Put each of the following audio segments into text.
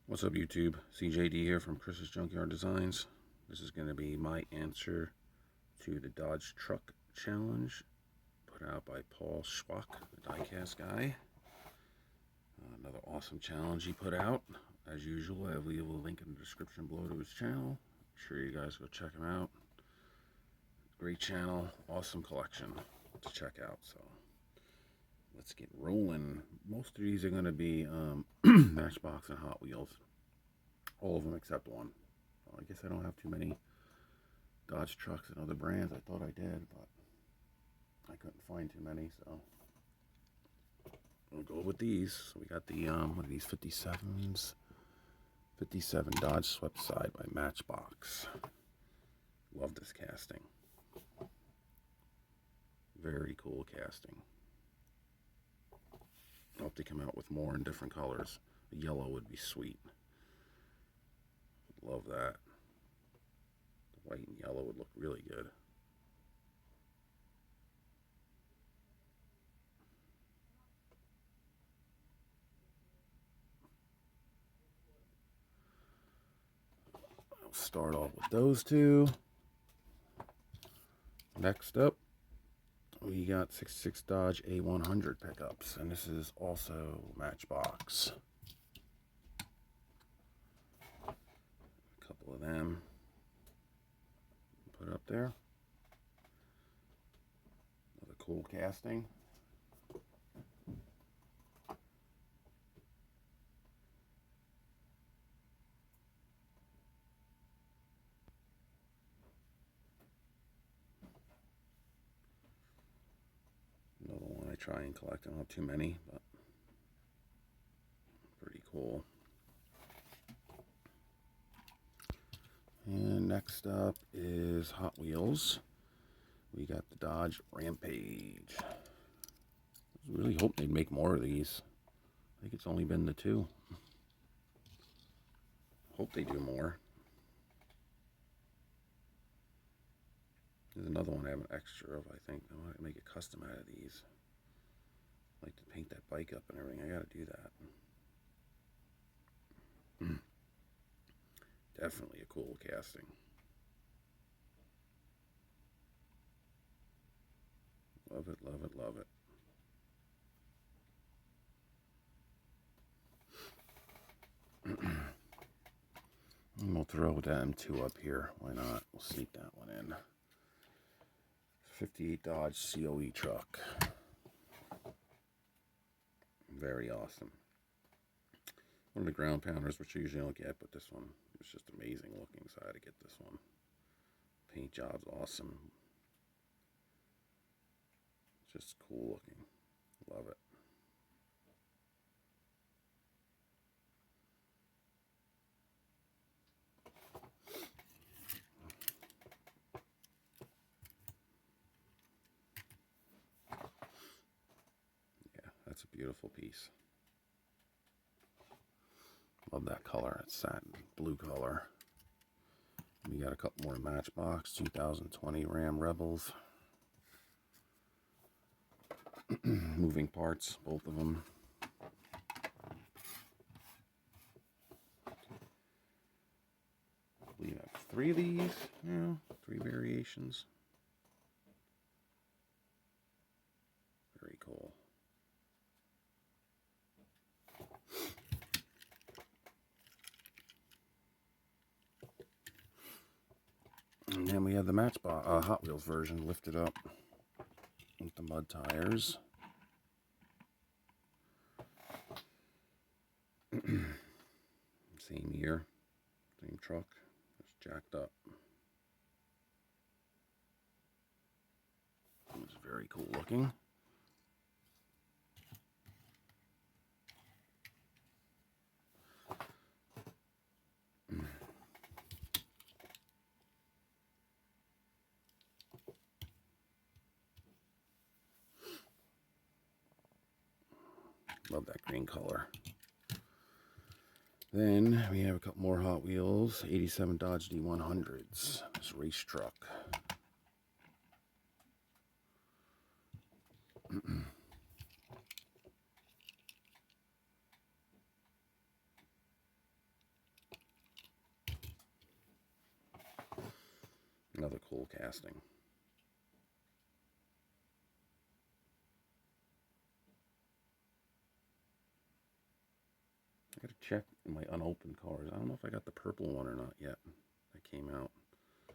What's up, YouTube? CJD here from Chris's Junkyard Designs. This is going to be my answer to the Dodge Truck Challenge put out by Paul Schwock, the diecast guy. Another awesome challenge he put out. As usual, I'll leave a link in the description below to his channel. Make sure you guys go check him out. Great channel, awesome collection to check out. So let's get rolling. Most of these are going to be Matchbox and Hot Wheels. All of them except one. Well, I guess I don't have too many Dodge trucks and other brands. I thought I did, but I couldn't find too many, so we'll go with these. So we got the what are these, 57s? 57 Dodge Swept Side by Matchbox. Love this casting. Very cool casting. I hope they come out with more in different colors. The yellow would be sweet. Love that. The white and yellow would look really good. I'll start off with those two. Next up, we got 66 Dodge A100 pickups, and this is also Matchbox. A couple of them put up there. Another cool casting. Another one I try and collect. I don't have too many, but pretty cool. And next up is Hot Wheels. We got the Dodge Rampage. I really hope they'd make more of these. I think it's only been the two. Hope they do more. There's another one I have an extra of, I think. I want to make a custom out of these. I like to paint that bike up and everything. I gotta do that. Definitely a cool casting. Love it, love it, love it. And we'll throw them two up here. Why not? We'll sneak that one in. 58 Dodge COE truck. Very awesome. One of the ground pounders, which I usually don't get, but this one was just amazing looking, so I had to get this one. Paint job's awesome. Just cool looking. Love it. Yeah, that's a beautiful piece. Love that color. It's satin blue color. We got a couple more Matchbox 2020 Ram Rebels. Moving parts, both of them. I believe I have 3 of these. Yeah, 3 variations. Very cool. And then we have the Matchbox Hot Wheels version lifted up with the mud tires. Same year, same truck, just jacked up. It's very cool looking. Love that green color. Then we have a couple more Hot Wheels, 87 Dodge D100s. This race truck. Another cool casting. I gotta check my unopened cars. I don't know if I got the purple one or not yet. That came out. I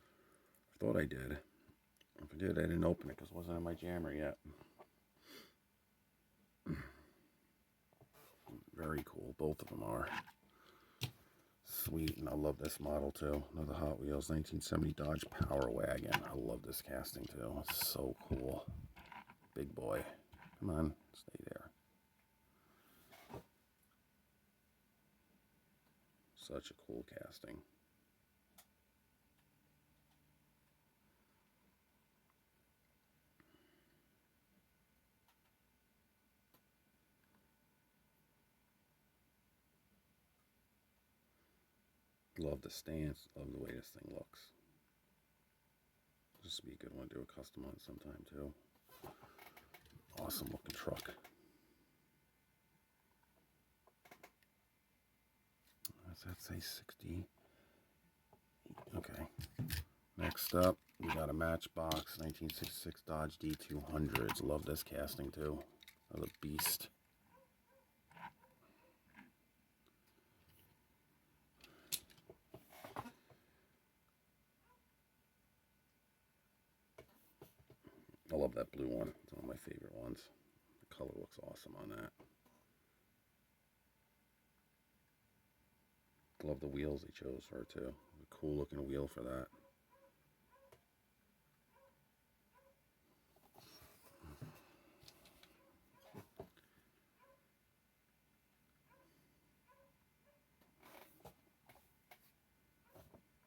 thought I did. If I did, I didn't open it because it wasn't in my jammer yet. Very cool. Both of them are. Sweet, and I love this model too. Another Hot Wheels 1970 Dodge Power Wagon. I love this casting too. It's so cool. Big boy. Come on, stay there. Such a cool casting. Love the stance. Love the way this thing looks. This would be a good one to do a custom on sometime too. Awesome looking truck. Does that say 60? Okay. Next up, we got a Matchbox 1966 Dodge D200s. Love this casting too. Another beast. I love that blue one. It's one of my favorite ones. The color looks awesome on that. Love the wheels they chose for it too. A cool looking wheel for that.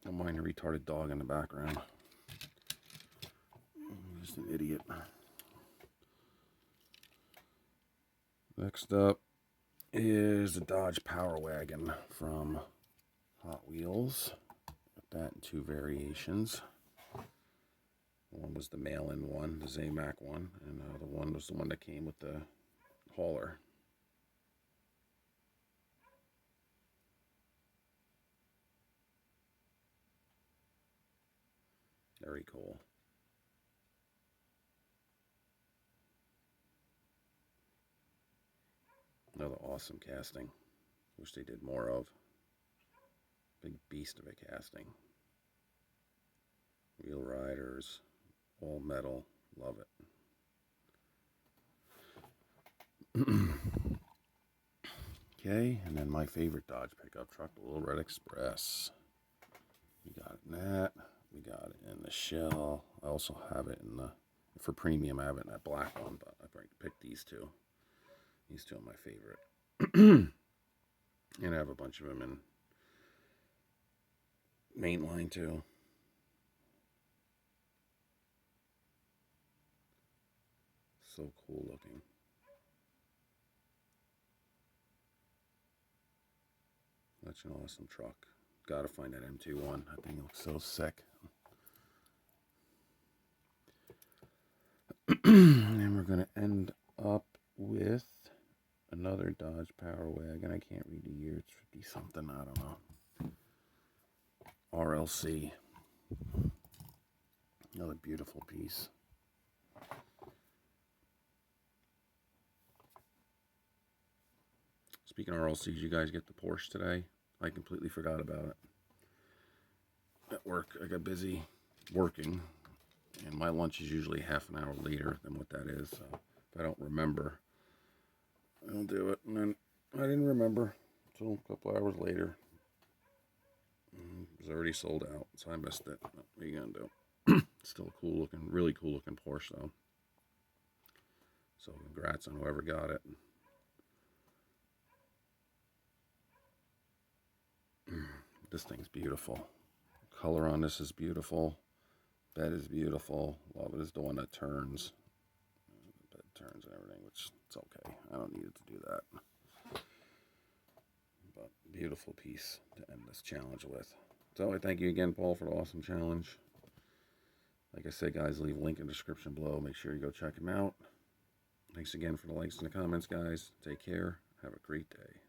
Don't mind a retarded dog in the background. I'm just an idiot. Next up is the Dodge Power Wagon from Hot Wheels. Got that in two variations. One was the mail-in one, the Zamac one, and the one was the one that came with the hauler. Very cool. Another awesome casting. Wish they did more of. Big beast of a casting. Wheel riders, all metal. Love it. Okay, and then my favorite Dodge pickup truck, the Little Red Express. We got it in that. We got it in the shell. I also have it in the, for premium, I have it in that black one, but I picked these two. These two are my favorite. And I have a bunch of them in mainline too. So cool looking. Such an awesome truck. Gotta find that MT1. That thing looks so sick. And we're gonna end up with another Dodge Power Wagon. I can't read the year. It's 50 something. I don't know. RLC. Another beautiful piece. Speaking of RLCs, you guys get the Porsche today? I completely forgot about it. At work, I got busy working, and my lunch is usually half an hour later than what that is. So if I don't remember, I don't do it. And then I didn't remember until a couple hours later. It was already sold out, so I missed it. What are you gonna do? Still cool looking, really cool looking Porsche though. So congrats on whoever got it. This thing's beautiful. Color on this is beautiful. Bed is beautiful. Love it. It's the one that turns. The bed turns and everything, which it's okay. I don't need it to do that. But beautiful piece to end this challenge with. So I thank you again, Paul, for the awesome challenge. Like I said, guys, leave a link in the description below. Make sure you go check them out. Thanks again for the likes and the comments, guys. Take care. Have a great day.